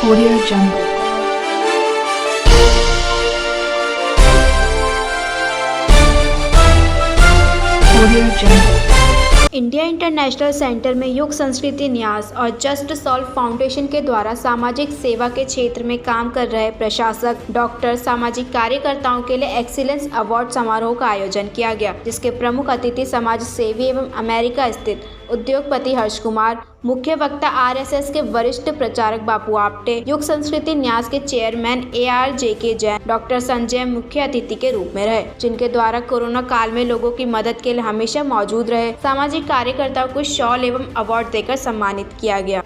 Audio Jungle. Audio Jungle. India international centre में युग संस्कृति न्यास और जस्ट सॉल्व फाउंडेशन के द्वारा सामाजिक सेवा के क्षेत्र में काम कर रहे प्रशासक, डॉक्टर, सामाजिक कार्यकर्ताओं के लिए एक्सीलेंस अवार्ड समारोह का आयोजन किया गया, जिसके प्रमुख अतिथि समाज सेवी एवं अमेरिका स्थित उद्योगपति हर्ष कुमार, मुख्य वक्ता आरएसएस के वरिष्ठ प्रचारक बापू आप्टे, युग संस्कृति न्यास के chairman ARJK Jain, doctor Sanjay मुख्य अतिथि के रूप में रहे, जिनके द्वारा कोरोना काल में लोगों की मदद के लिए हमेशा मौजूद रहे सामाजिक कार्यकर्ताओं को शॉल एवं अवार्ड देकर सम्मानित किया गया।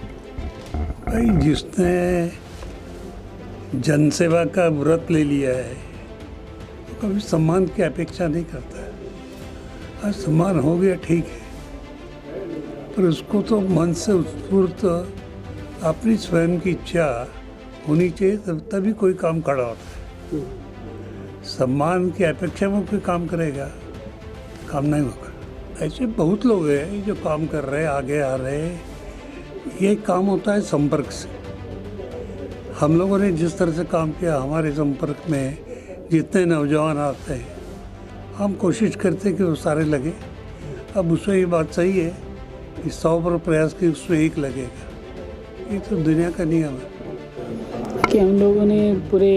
भाई जिसने जनसेवा का व्रत ले लिया है तो कभी सम्मान की अपेक्षा नहीं करता है। आज सम्मान हो गया ठीक है, पर उसको तो मन से उत्स्फूर्त अपनी स्वयं की इच्छा होनी चाहिए, तभी कोई काम खड़ा होता है। सम्मान की अपेक्षा में कोई काम करेगा, काम नहीं होगा। ऐसे बहुत लोग हैं जो काम कर रहे हैं, आगे आ रहे हैं। ये काम होता है संपर्क से। हम लोगों ने जिस तरह से काम किया, हमारे संपर्क में जितने नौजवान आते हैं, हम कोशिश करते हैं कि वो सारे लगे। अब उसमें ये बात सही है कि 100 पर प्रयास की उसमें एक लगेगा। ये तो दुनिया का नियम है कि हम लोगों ने पूरे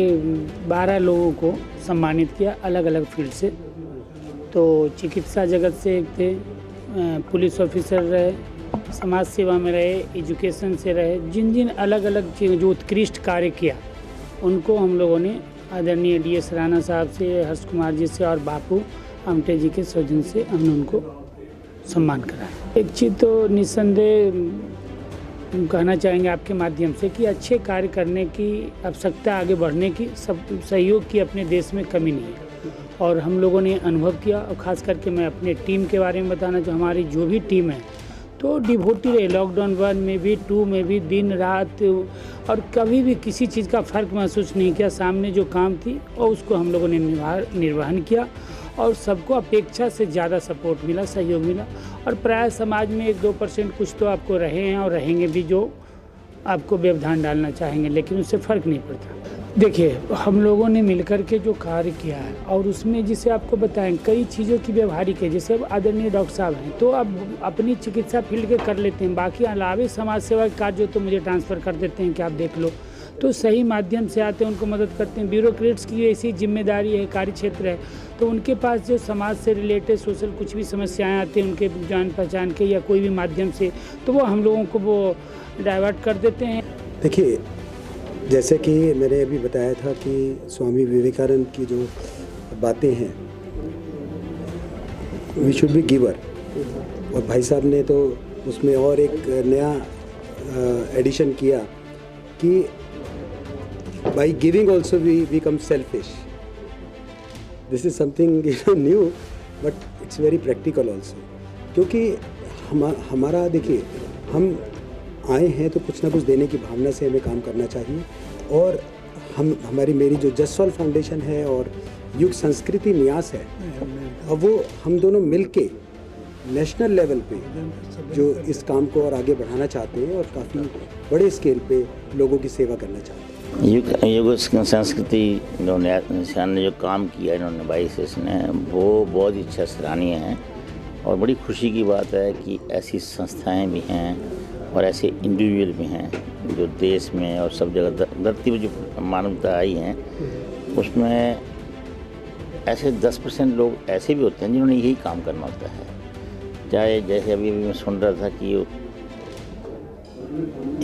12 लोगों को सम्मानित किया अलग अलग फील्ड से। तो चिकित्सा जगत से एक थे, पुलिस ऑफिसर रहे, समाज सेवा में रहे, एजुकेशन से रहे। जिन जिन अलग अलग जो उत्कृष्ट कार्य किया उनको हम लोगों ने आदरणीय DS राणा साहब से, हर्ष कुमार जी से और बापू आमटे जी के सौजन्य से हमने उनको सम्मान कराया। एक चीज़ तो निस्संदेह कहना चाहेंगे आपके माध्यम से कि अच्छे कार्य करने की आवश्यकता, आगे बढ़ने की, सब सहयोग की अपने देश में कमी नहीं है और हम लोगों ने अनुभव किया। और ख़ास करके मैं अपने टीम के बारे में बताना, जो हमारी जो भी टीम है तो डिवोटी रहे। लॉकडाउन 1 में भी, 2 में भी, दिन रात, और कभी भी किसी चीज़ का फ़र्क महसूस नहीं किया। सामने जो काम थी और उसको हम लोगों ने निर्वहन किया और सबको अपेक्षा से ज़्यादा सपोर्ट मिला, सहयोग मिला। और प्राय समाज में 1-2% कुछ तो आपको रहे हैं और रहेंगे भी जो आपको व्यवधान डालना चाहेंगे, लेकिन उससे फ़र्क नहीं पड़ता। देखिए, हम लोगों ने मिलकर के जो कार्य किया है और उसमें जिसे आपको बताएं कई चीज़ों की व्यवहारिक है। जैसे अब आदरणीय डॉक्टर साहब हैं तो अब अपनी चिकित्सा फील्ड के कर लेते हैं, बाकी अलावे समाज सेवा के कार्य तो मुझे ट्रांसफ़र कर देते हैं कि आप देख लो। तो सही माध्यम से आते हैं, उनको मदद करते हैं। ब्यूरोक्रेट्स की ऐसी जिम्मेदारी है, कार्य क्षेत्र है, तो उनके पास जो समाज से रिलेटेड सोशल कुछ भी समस्याएं आती हैं उनके जान पहचान के या कोई भी माध्यम से, तो वो हम लोगों को वो डाइवर्ट कर देते हैं। देखिए, जैसे कि मैंने अभी बताया था कि स्वामी विवेकानंद की जो बातें हैं, वी शुड बी गिवर, और भाई साहब ने तो उसमें और एक नया एडिशन किया कि by giving also we become selfish. This is something new but it's very practical also, क्योंकि हमारा देखिए, हम आए हैं तो कुछ ना कुछ देने की भावना से हमें काम करना चाहिए। और मेरी जो जस्ट सॉल्व फाउंडेशन है और युग संस्कृति न्यास है, और वो हम दोनों मिलके नेशनल लेवल पे जो इस काम को और आगे बढ़ाना चाहते हैं और काफ़ी बड़े स्केल पे लोगों की सेवा करना चाहते हैं। युग संस्कृति जो ने जो काम किया इन्होंने 22 ने, वो बहुत ही अच्छा सराहनीय है। और बड़ी खुशी की बात है कि ऐसी संस्थाएं भी हैं और ऐसे इंडिविजुअल भी हैं जो देश में और सब जगह धरती पर जो मानवता आई है उसमें ऐसे 10% लोग ऐसे भी होते हैं जिन्होंने यही काम करना होता है। चाहे जैसे अभी मैं सुन रहा था कि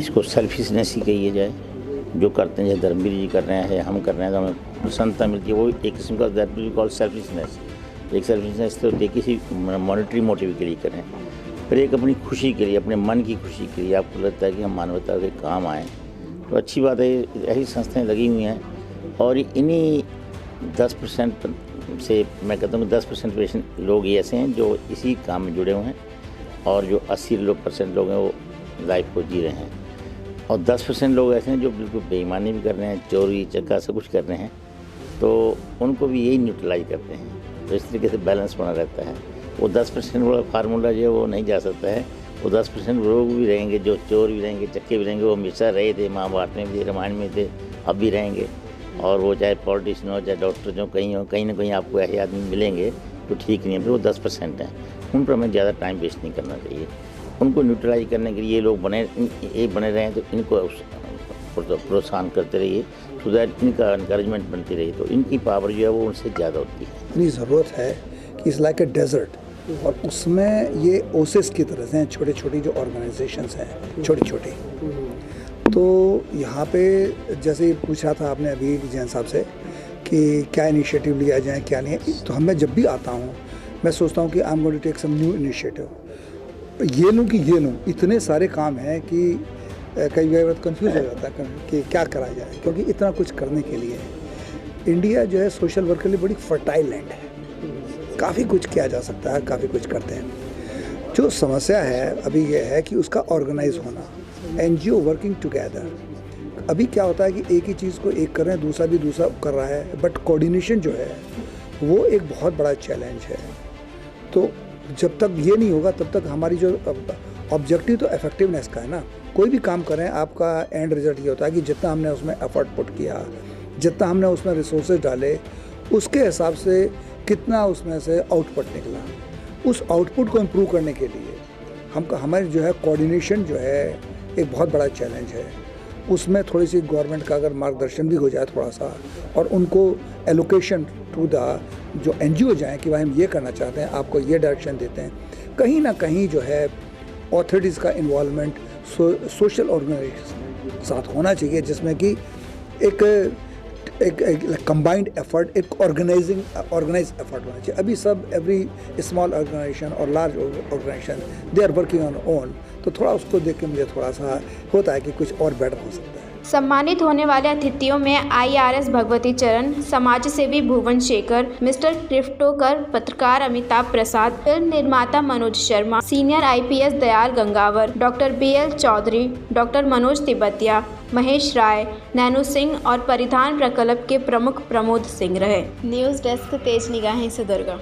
इसको सेल्फिशनेस ही कही जाए, जो करते हैं, जैसे धर्मवीर जी कर रहे हैं, हम कर रहे हैं, तो हमें प्रसन्नता मिलती है। वो एक किस्म का दैट विल कॉल सेल्फिशनेस। एक सेल्फिशनेस तो किसी मॉनेटरी मोटिव के लिए करें, फिर एक अपनी खुशी के लिए, अपने मन की खुशी के लिए आपको लगता है कि हम मानवता के काम आएँ, तो अच्छी बात है। ऐसी संस्थाएं लगी हुई हैं और इन्हीं 10% से मैं कहता हूँ कि 10% पेशेंट लोग ही ऐसे हैं जो इसी काम में जुड़े हुए हैं, और जो 80% लोग हैं वो लाइफ को जी रहे हैं, और 10% लोग ऐसे हैं जो बिल्कुल बेईमानी भी कर रहे हैं, चोरी चक्का से कुछ कर रहे हैं, तो उनको भी यही न्यूट्रलाइज करते हैं। तो इस तरीके से बैलेंस बना रहता है। वो 10% वाला फार्मूला जो है वो नहीं जा सकता है वो 10% लोग भी रहेंगे, जो चोर भी रहेंगे, चक्के भी रहेंगे, वो हमेशा रहे थे, महाभारत में भी, रामायण में थे, अब भी रहेंगे। और वो चाहे पॉलिटिशियन हो, चाहे डॉक्टर जो कहीं हो, कहीं ना कहीं आपको ऐसे आदमी मिलेंगे तो ठीक नहीं है, फिर वो 10% हैं। उन पर हमें ज़्यादा टाइम वेस्ट नहीं करना चाहिए। उनको न्यूट्रलाइज करने के लिए ये लोग बने रहें, तो इनको प्रोत्साहन करते रहिए, सो दैट इनका इनकरेजमेंट बनती रही, तो इनकी पावर जो है वो उनसे ज़्यादा होती है। इतनी ज़रूरत है कि इस लाइक ए डेजर्ट, और उसमें ये ओसिस की तरह से छोटे छोटी जो ऑर्गेनाइजेशंस हैं, छोटी छोटी, तो यहाँ पे जैसे पूछ रहा था आपने अभी जैन साहब से कि क्या इनिशिएटिव लिया जाए क्या नहीं, तो मैं जब भी आता हूँ मैं सोचता हूँ कि I am going to take some new initiative, ये लूँ कि ये लूँ। इतने सारे काम हैं कि कई बार कंफ्यूज हो जाता है कि क्या करा जाए, क्योंकि इतना कुछ करने के लिए इंडिया जो है सोशल वर्क के लिए बड़ी फर्टाइल लैंड है, काफ़ी कुछ किया जा सकता है, काफ़ी कुछ करते हैं। जो समस्या है अभी ये है कि उसका ऑर्गेनाइज होना, एनजीओ वर्किंग टुगेदर। अभी क्या होता है कि एक ही चीज़ को एक कर रहे हैं, दूसरा भी दूसरा कर रहा है, बट कोऑर्डिनेशन जो है वो एक बहुत बड़ा चैलेंज है। तो जब तक ये नहीं होगा तब तक हमारी जो ऑब्जेक्टिव तो इफेक्टिवनेस का है ना, कोई भी काम करें आपका एंड रिजल्ट ये होता है कि जितना हमने उसमें एफर्ट पुट किया, जितना हमने उसमें रिसोर्सेज डाले, उसके हिसाब से कितना उसमें से आउटपुट निकला। उस आउटपुट को इम्प्रूव करने के लिए हमारी जो है कोऑर्डिनेशन जो है एक बहुत बड़ा चैलेंज है। उसमें थोड़ी सी गवर्नमेंट का अगर मार्गदर्शन भी हो जाए थोड़ा सा, और उनको एलोकेशन टू द जो एनजीओ जाएँ कि भाई हम ये करना चाहते हैं, आपको ये डायरेक्शन देते हैं, कहीं ना कहीं जो है ऑथोरिटीज़ का इन्वॉल्वमेंट सोशल ऑर्गेनाइजेशन साथ होना चाहिए, जिसमें कि एक कंबाइंड एफर्ट, एक ऑर्गेनाइज एफर्ट होना चाहिए। अभी सब एवरी स्मॉल ऑर्गेनाइजेशन और large organisation they are working on own, तो थोड़ा उसको देख के मुझे थोड़ा सा होता है कि कुछ और बेटर हो सकता है। सम्मानित होने वाले अतिथियों में IRS भगवती चरण, समाज सेवी भुवन शेखर, मिस्टर क्रिप्टोकर, पत्रकार अमिताभ प्रसाद, फिल्म निर्माता Manoj Sharma, senior IPS Dayal Gangawar, doctor BL Chaudhary, doctor Manoj Tibbatiya, Mahesh Rai, Nainu Singh और परिधान प्रकल्प के प्रमुख प्रमोद सिंह रहे। न्यूज़ डेस्क, तेज निगाहें से दुर्गा।